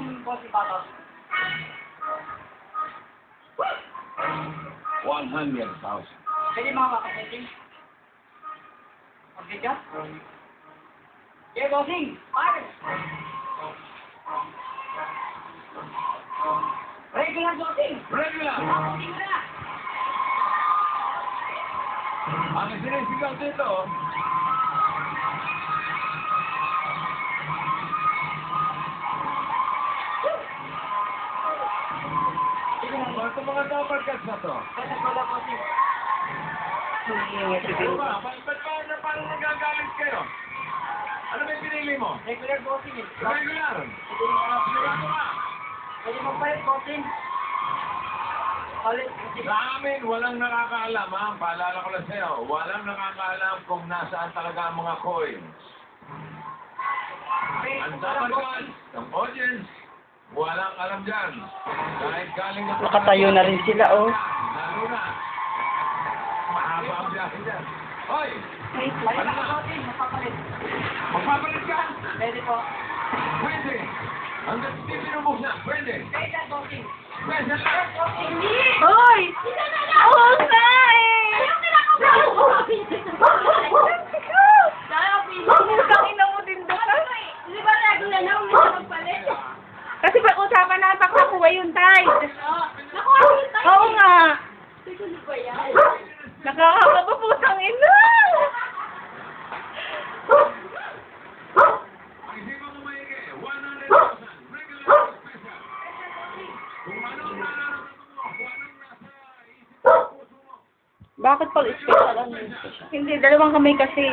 ng boss ibabaw? 100,000. Pwede mga kakaputin? Okay ka? Okay, bossing! Fire! Regular bossing! Regular! Bossing na! Ang sinisigaw dito, ito mga dabarkas na to. Kaya wala bossing. Ano ba? Paano nagagalit kayo? Ano ba yung pinili mo? Regular bossing eh. Regular! Sigurado ka! Pwede magpalit bossing. Palit. Sa amin, walang nakakaalam, ha? Paalala ko lang sa'yo, walang nakakaalam kung nasaan talaga ang mga coins. Ang dabarkas, ang audience, walang alam dyan. Kahit galing na... Nakatayo na rin sila, oh. Lalo na. Mahaba ang biyahe dyan. Hoy! Palit na bossing. Mapapalit. Magpapalit ka? Pwede po. Pwede. Hanggang hindi pinubos na. Pwede. Pwede bossing. Pwede lang. Hindi! Hoy! Oo nga eh! Putang ina mo din doon. Kasi pag-usapan na pagkakuha yung tide. Oo nga. Nakakapaputang ina. Ang isipan mo maigi, 100,000. Regular special. Kung ano ang nararamdaman mo, kung anong nasa isip mo, puso mo. Bakit pag special ano? Hindi, dalawang kamay kasi.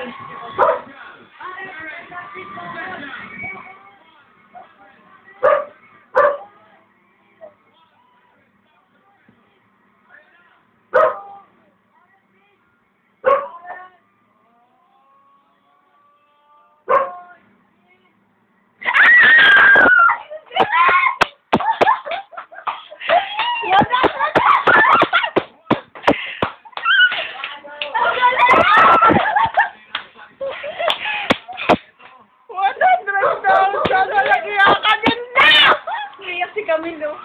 Camilo.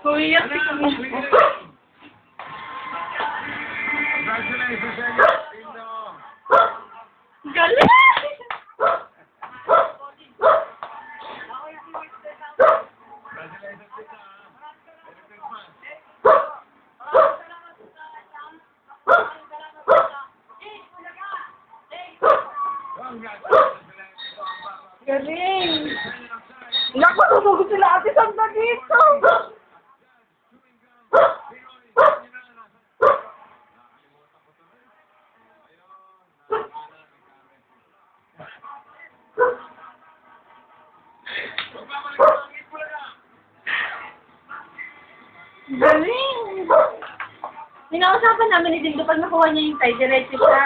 Humiyak si Camilo. Congratulations sa inyo, Tindo. Galing! Congratulations kita, ha. Merry Christmas. Galing! Naku, nasugot sila ate Santa dito! Galing! Pinausapan namin ni Dindo pag nakuha niya yung tayo, diretso siya.